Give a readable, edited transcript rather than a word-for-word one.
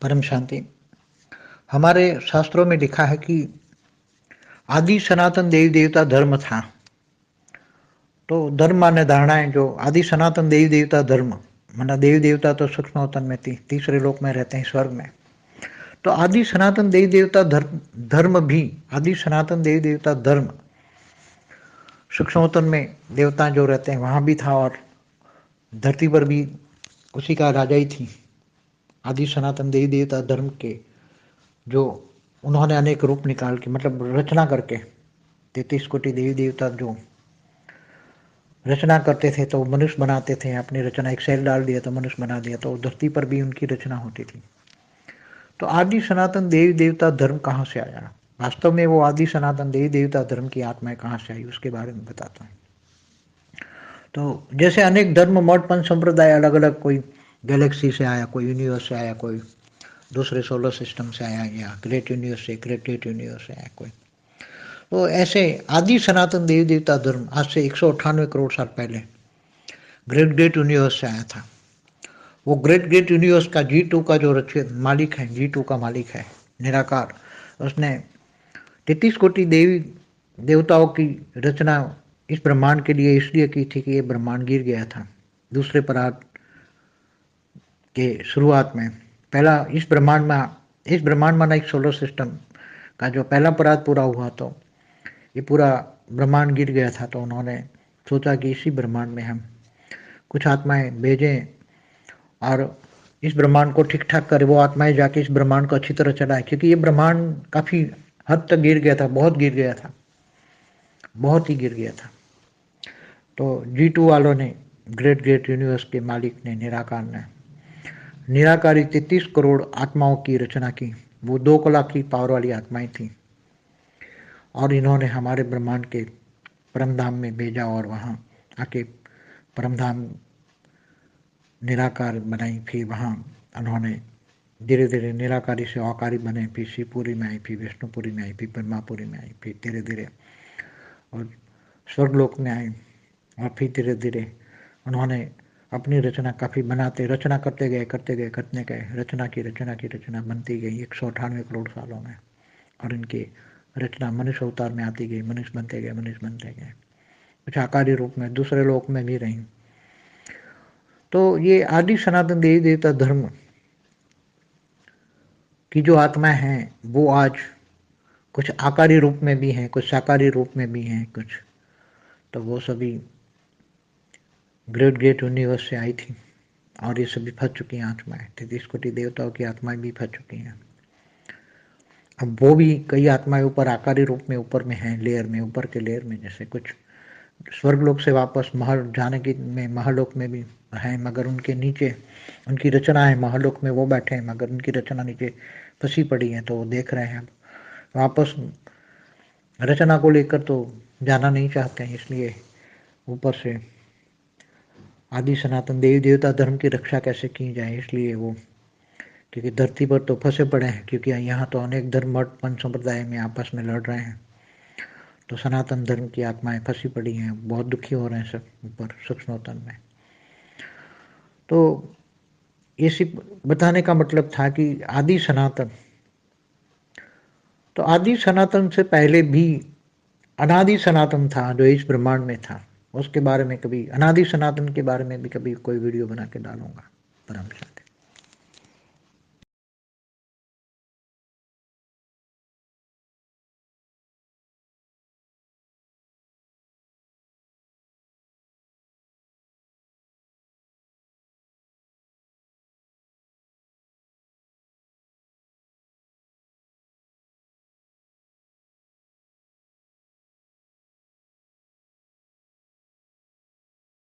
परम शांति। हमारे शास्त्रों में लिखा है कि आदि सनातन देवी देवता धर्म था। तो धर्म माने धारणाएं जो आदि सनातन देवी देवता धर्म माना देवी देवता तो सूक्ष्मवतन में थी, तीसरे लोक में रहते हैं स्वर्ग में। तो आदि सनातन देवी देवता धर्म भी आदि सनातन देवी देवता धर्म सूक्ष्मवतन में देवता जो रहते हैं वहां भी था और धरती पर भी उसी का राजा ही थी। आदि सनातन देवी देवता धर्म के जो उन्होंने अनेक रूप निकाल के मतलब रचना करके 33 कोटि देवी देवता जो रचना करते थे तो मनुष्य बनाते थे। अपनी रचना एक सेल डाल दिया तो मनुष्य बना दिया, तो धरती पर भी उनकी रचना होती थी। तो आदि सनातन देवी देवता धर्म कहाँ से आया? वास्तव में वो आदि सनातन देवी देवता धर्म की आत्माएं कहाँ से आई उसके बारे में बताता हूँ। तो जैसे अनेक धर्म मठ पंथ संप्रदाय अलग अलग, कोई गैलेक्सी से आया, कोई यूनिवर्स से आया, कोई दूसरे सोलर सिस्टम से आया, या ग्रेट यूनिवर्स से ग्रेट यूनिवर्स से आया कोई। तो ऐसे आदि सनातन देवी देवता धर्म आज से 198 करोड़ साल पहले ग्रेट ग्रेट यूनिवर्स से आया था। वो ग्रेट ग्रेट यूनिवर्स का G2 का जो मालिक है, G2 का मालिक है निराकार। उसने 33 कोटि देवी देवताओं की रचना इस ब्रह्मांड के लिए इसलिए की थी कि ये ब्रह्मांड गिर गया था दूसरे परात के शुरुआत में। पहला इस ब्रह्मांड माना एक सोलर सिस्टम का जो पहला परात पूरा हुआ तो ये पूरा ब्रह्मांड गिर गया था। तो उन्होंने सोचा कि इसी ब्रह्मांड में हम कुछ आत्माएं भेजें और इस ब्रह्मांड को ठीक ठाक करें। वो आत्माएं जाके इस ब्रह्मांड को अच्छी तरह चलाएं, क्योंकि ये ब्रह्मांड काफ़ी हद तक गिर गया था, बहुत गिर गया था, बहुत ही गिर गया था। तो G2 वालों ने, ग्रेट ग्रेट यूनिवर्स के मालिक ने, निराकार ने निराकारी 33 करोड़ आत्माओं की रचना की। वो 2 कला की पावर वाली आत्माएं थी और इन्होंने हमारे ब्रह्मांड के परमधाम में भेजा और वहाँ आके परमधाम निराकार बनाई। फिर वहाँ उन्होंने धीरे धीरे निराकारी से आकारी बने, फिर शिवपुरी में आई, फिर विष्णुपुरी में आई, फिर ब्रह्मापुरी में आई, फिर धीरे धीरे और स्वर्गलोक में आई। और फिर धीरे धीरे उन्होंने अपनी रचना काफ़ी रचना करते गए, रचना की रचना बनती गई 198 करोड़ सालों में। और इनकी रचना मनुष्य अवतार में आती गई, मनुष्य बनते गए, कुछ आकारी रूप में दूसरे लोक में भी रही। तो ये आदि सनातन देवी देवता धर्म की जो आत्माएं हैं वो आज कुछ आकारी रूप में भी हैं, कुछ साकारी रूप में भी हैं कुछ। तो वो सभी ग्रेट ग्रेट यूनिवर्स से आई थी और ये सभी फंस चुकी हैं आत्माएं। 33 कोटि देवताओं की आत्माएं भी फंस चुकी हैं। अब वो भी कई आत्माएं ऊपर आकारी रूप में ऊपर में हैं, लेयर में, ऊपर के लेयर में। जैसे कुछ स्वर्गलोक से वापस महल जाने की में महलोक में भी हैं, मगर उनके नीचे उनकी रचना है महलोक में, वो बैठे हैं मगर उनकी रचना नीचे फंसी पड़ी है। तो वो देख रहे हैं वापस रचना को लेकर, तो जाना नहीं चाहते हैं, इसलिए ऊपर से आदि सनातन देवी देवता धर्म की रक्षा कैसे की जाए, इसलिए वो, क्योंकि धरती पर तो फंसे पड़े हैं, क्योंकि यहाँ तो अनेक धर्म मठ पंथ संप्रदाय में आपस में लड़ रहे हैं। तो सनातन धर्म की आत्माएं फंसी पड़ी हैं, बहुत दुखी हो रहे हैं सब ऊपर सूक्ष्मतन में। तो ये सिर्फ बताने का मतलब था कि आदि सनातन, तो आदि सनातन से पहले भी अनादि सनातन था जो इस ब्रह्मांड में था। उसके बारे में कभी, अनादि सनातन के बारे में भी कभी कोई वीडियो बना के डालूंगा। परम शांति।